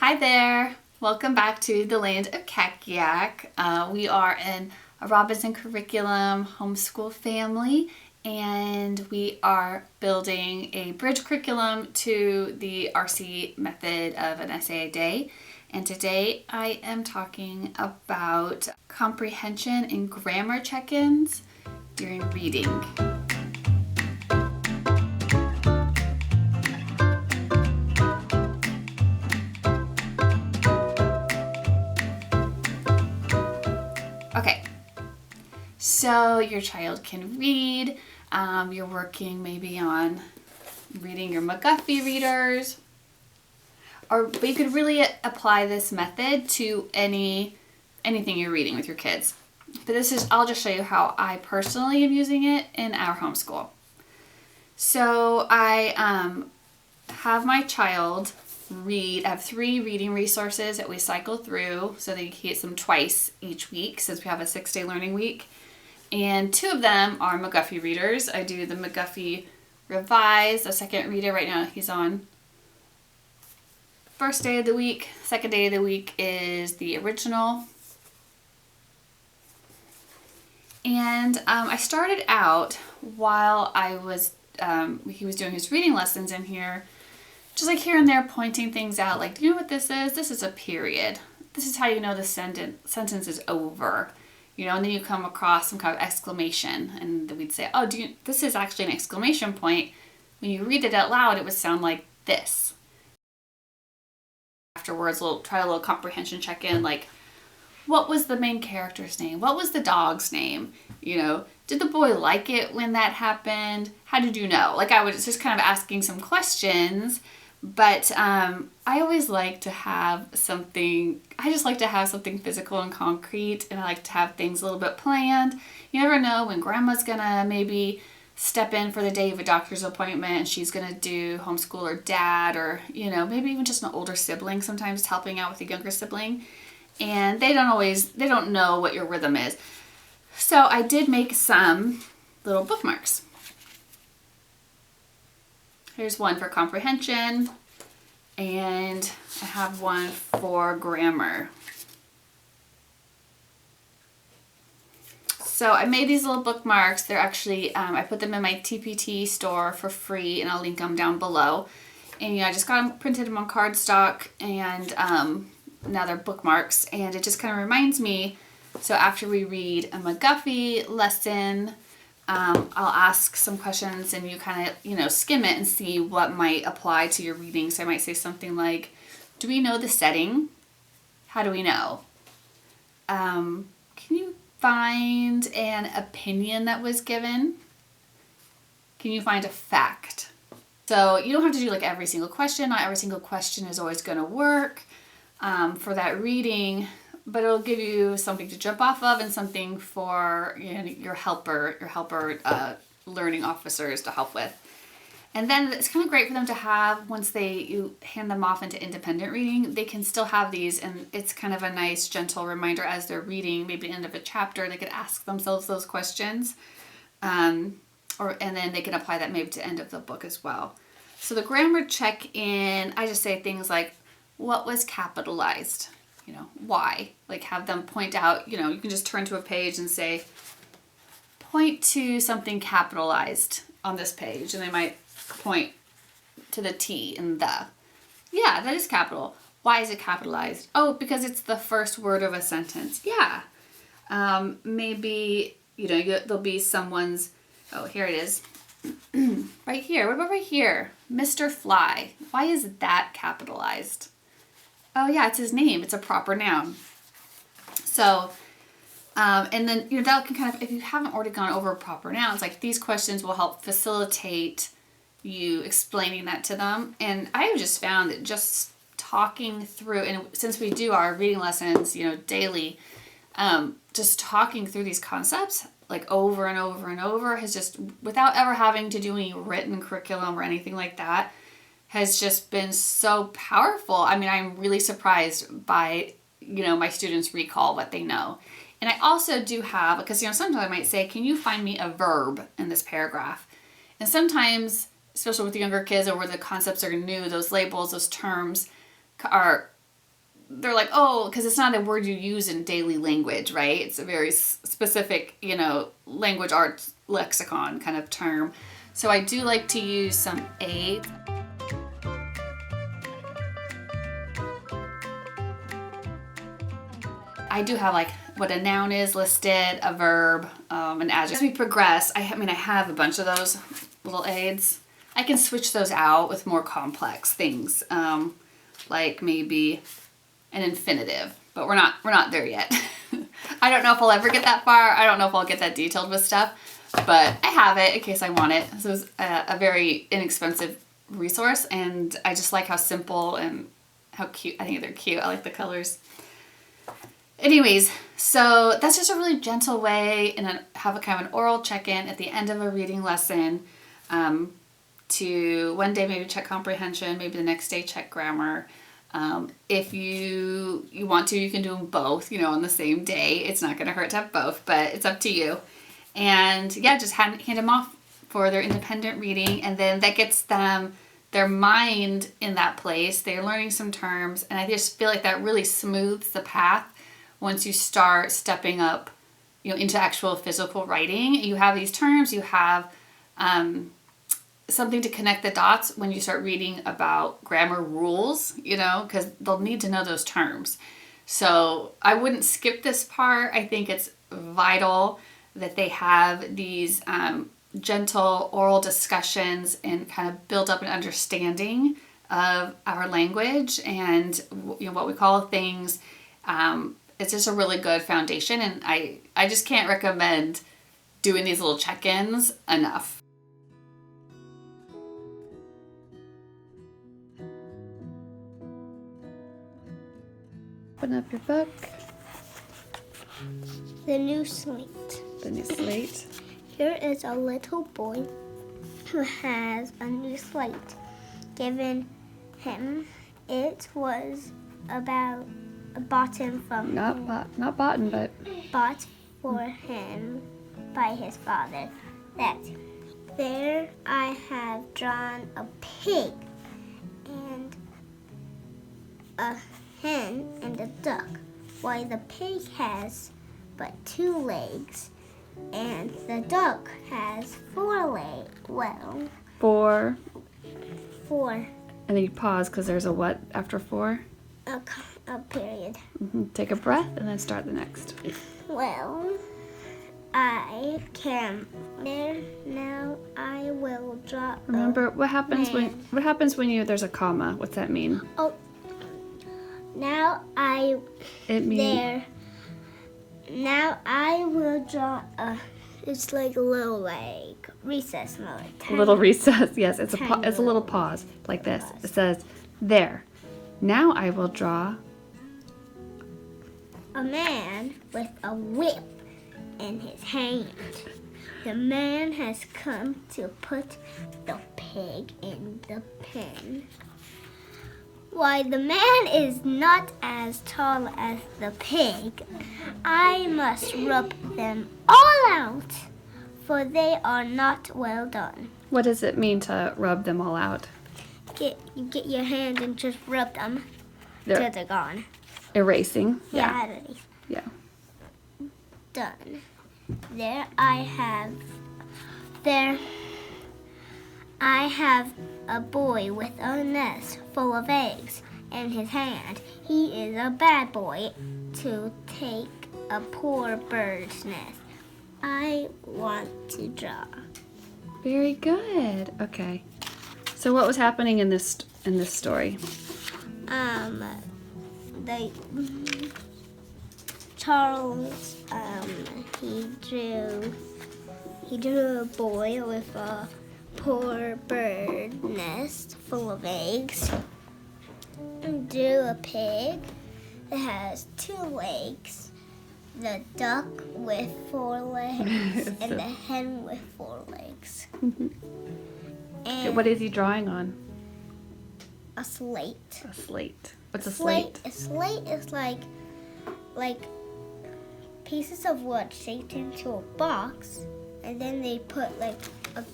Hi there! Welcome back to the land of Kakiak. We are in a Robinson curriculum homeschool family, and we are building a bridge curriculum to the RC method of an essay a day. And today I am talking about comprehension and grammar check-ins during reading. Okay, so your child can read. You're working maybe on reading your McGuffey Readers, but you could really apply this method to anything you're reading with your kids. But I'll just show you how I personally am using it in our homeschool. So I have my child read. I have 3 reading resources that we cycle through so that you can get them twice each week since we have a 6-day learning week. And 2 of them are McGuffey Readers. I do the McGuffey Revised, the second reader. Right now he's on first day of the week. Second day of the week is the original. And I started out while he was doing his reading lessons in here, just like here and there pointing things out, like, do you know what this is? This is a period. This is how you know the sentence is over. And then you come across some kind of exclamation, and we'd say, oh, this is actually an exclamation point. When you read it out loud, it would sound like this. Afterwards, we'll try a little comprehension check-in, like, what was the main character's name? What was the dog's name? Did the boy like it when that happened? How did you know? Like, I was just kind of asking some questions. But I always like to have something, physical and concrete, and I like to have things a little bit planned. You never know when grandma's gonna maybe step in for the day of a doctor's appointment and she's gonna do homeschool, or dad, or, maybe even just an older sibling sometimes helping out with a younger sibling. And they don't know what your rhythm is. So I did make some little bookmarks. Here's one for comprehension, and I have one for grammar. So I made these little bookmarks. They're actually, I put them in my TPT store for free, and I'll link them down below. And I just got them, printed them on cardstock, and now they're bookmarks. And it just kind of reminds me, so after we read a McGuffey lesson, I'll ask some questions, and you kind of, skim it and see what might apply to your reading. So I might say something like, do we know the setting? How do we know? Can you find an opinion that was given? Can you find a fact? So you don't have to do like every single question. Not every single question is always going to work for that reading. But it'll give you something to jump off of and something for your helper learning officers to help with. And then it's kind of great for them to have, once you hand them off into independent reading, they can still have these, and it's kind of a nice gentle reminder as they're reading, maybe the end of a chapter, they could ask themselves those questions. And then they can apply that maybe to the end of the book as well. So the grammar check-in, I just say things like, what was capitalized? Why? Like, have them point out, you can just turn to a page and say, point to something capitalized on this page. And they might point to the T in the. Yeah, that is capital. Why is it capitalized? Oh, because it's the first word of a sentence. Yeah. Maybe, there'll be someone's, oh, here it is. Right here. What about right here? Mr. Fly. Why is that capitalized? Oh yeah, it's his name. It's a proper noun. So, and then, that can kind of, if you haven't already gone over proper nouns, like these questions will help facilitate you explaining that to them. And I have just found that just talking through, and since we do our reading lessons, daily, just talking through these concepts like over and over and over has just, without ever having to do any written curriculum or anything like that, has just been so powerful. I mean, I'm really surprised by, my students recall what they know. And I also do have, because, sometimes I might say, can you find me a verb in this paragraph? And sometimes, especially with the younger kids or where the concepts are new, those labels, those terms are they're like, oh, because it's not a word you use in daily language, right? It's a very specific, language arts lexicon kind of term. So I do like to use some aids. I do have like what a noun is listed, a verb, an adjective. As we progress, I have a bunch of those little aids. I can switch those out with more complex things, like maybe an infinitive, but we're not there yet. I don't know if I'll ever get that far. I don't know if I'll get that detailed with stuff, but I have it in case I want it. So it's a very inexpensive resource, and I just like how simple and how cute. I think they're cute. I like the colors. Anyways, so that's just a really gentle way and have a kind of an oral check-in at the end of a reading lesson, to one day maybe check comprehension, maybe the next day check grammar. If you want to, you can do them both, on the same day. It's not going to hurt to have both, but it's up to you. And yeah, just hand them off for their independent reading, and then that gets them their mind in that place. They're learning some terms, and I just feel like that really smooths the path once you start stepping up, into actual physical writing. You have these terms, you have something to connect the dots when you start reading about grammar rules, because they'll need to know those terms. So I wouldn't skip this part. I think it's vital that they have these gentle oral discussions and kind of build up an understanding of our language and what we call things. It's just a really good foundation, and I just can't recommend doing these little check-ins enough. Open up your book. The New Slate. The New Slate. Here is a little boy who has a new slate given him. It was bought him from not bought, but bought for him by his father. That there I have drawn a pig and a hen and a duck. Why, the pig has but 2 legs, and the duck has 4 legs. Well, 4. 4. And then you pause because there's a what after 4? A period. Mm-hmm. Take a breath and then start the next. Well, I can. There now. I will draw. Remember what happens when there's a comma? What's that mean? Oh. Now I. It means there. Now I will draw a. It's like a little recess mode. A little recess. Yes, it's a little pause like this. It says there. Now I will draw a man with a whip in his hand. The man has come to put the pig in the pen. Why, the man is not as tall as the pig. I must rub them all out, for they are not well done. What does it mean to rub them all out? You get your hand and just rub them till they're gone. Erasing. Yeah, erase. Yeah. Done. There I have a boy with a nest full of eggs in his hand. He is a bad boy to take a poor bird's nest. I want to draw. Very good. Okay. So what was happening in this story? Charles, he drew a boy with a poor bird nest full of eggs. And drew a pig that has 2 legs, the duck with 4 legs, and the hen with 4 legs. And what is he drawing on? a slate. A slate. What's a slate? A slate is like pieces of wood shaped into a box, and then they put like a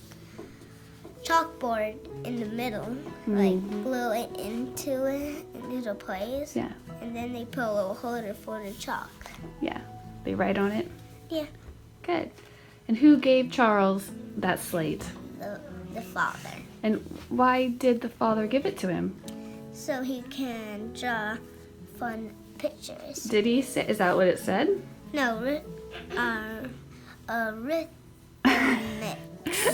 chalkboard in the middle, like glue it into a place. Yeah. And then they put a little holder for the chalk. Yeah. They write on it? Yeah. Good. And who gave Charles that slate? The father. And why did the father give it to him? So he can draw fun pictures. Did he say, is that what it said? No, arithmetic.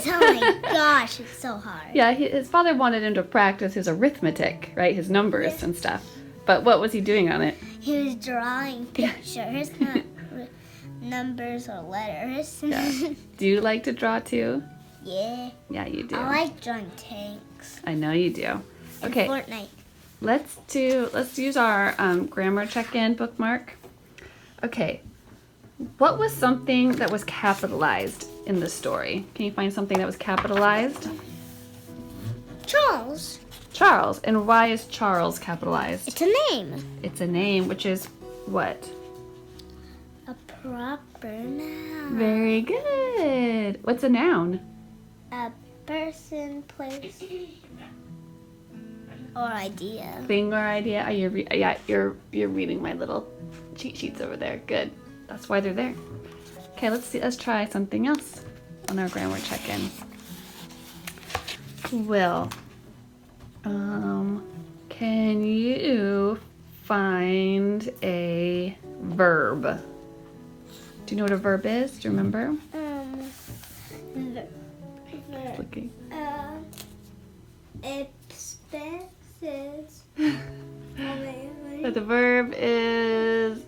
Oh my gosh, it's so hard. Yeah, his father wanted him to practice his arithmetic, right? His numbers and stuff. But what was he doing on it? He was drawing pictures, not numbers or letters. Yeah. Do you like to draw too? Yeah. Yeah, you do. I like drawing tanks. I know you do. Okay. And Fortnite. Let's use our grammar check-in bookmark. Okay. What was something that was capitalized in the story? Can you find something that was capitalized? Charles. Charles. And why is Charles capitalized? It's a name. It's a name, which is what? A proper noun. Very good. What's a noun? A person, place, or idea. Thing or idea? Are you you're reading my little cheat sheets over there. Good. That's why they're there. Okay, let's try something else on our grammar check-in. Will, can you find a verb? Do you know what a verb is? Do you remember? Looking. Expenses. The verb is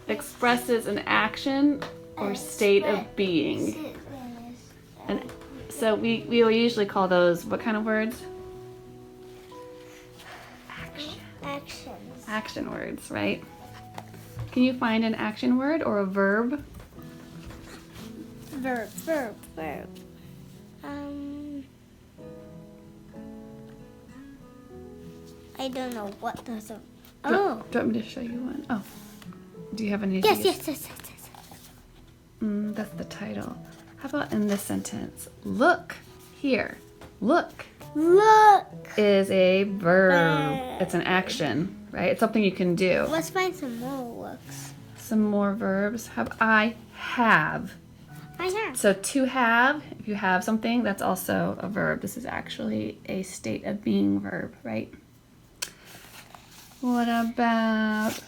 expresses an action or state of being. And so we will usually call those what kind of words? Actions. Action words, right? Can you find an action word or a verb? Verb. I don't know what those are. Do you want me to show you one? Oh. Do you have any? Yes. That's the title. How about in this sentence? Look here. Look is a verb. It's an action, right? It's something you can do. Let's find some more looks. Some more verbs. I have. So to have, if you have something, that's also a verb. This is actually a state of being verb, right? What about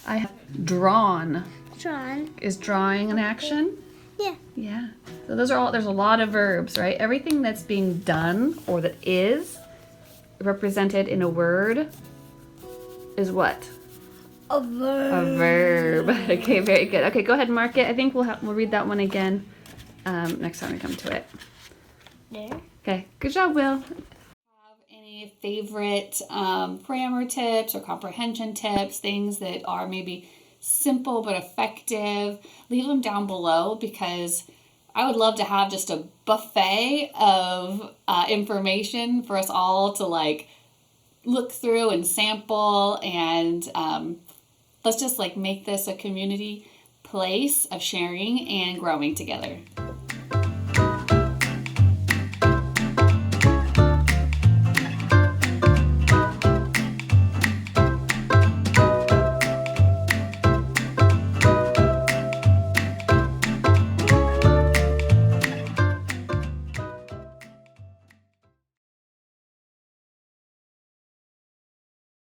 I have drawn? Drawn. Is drawing an action? Yeah. Yeah. So there's a lot of verbs, right? Everything that's being done or that is represented in a word is what? A verb. A verb. Okay, very good. Okay, go ahead and mark it. I think we'll read that one again next time we come to it. There. Okay, good job, Will. Have any favorite grammar tips or comprehension tips, things that are maybe simple but effective? Leave them down below, because I would love to have just a buffet of information for us all to look through and sample, and let's just make this a community place of sharing and growing together.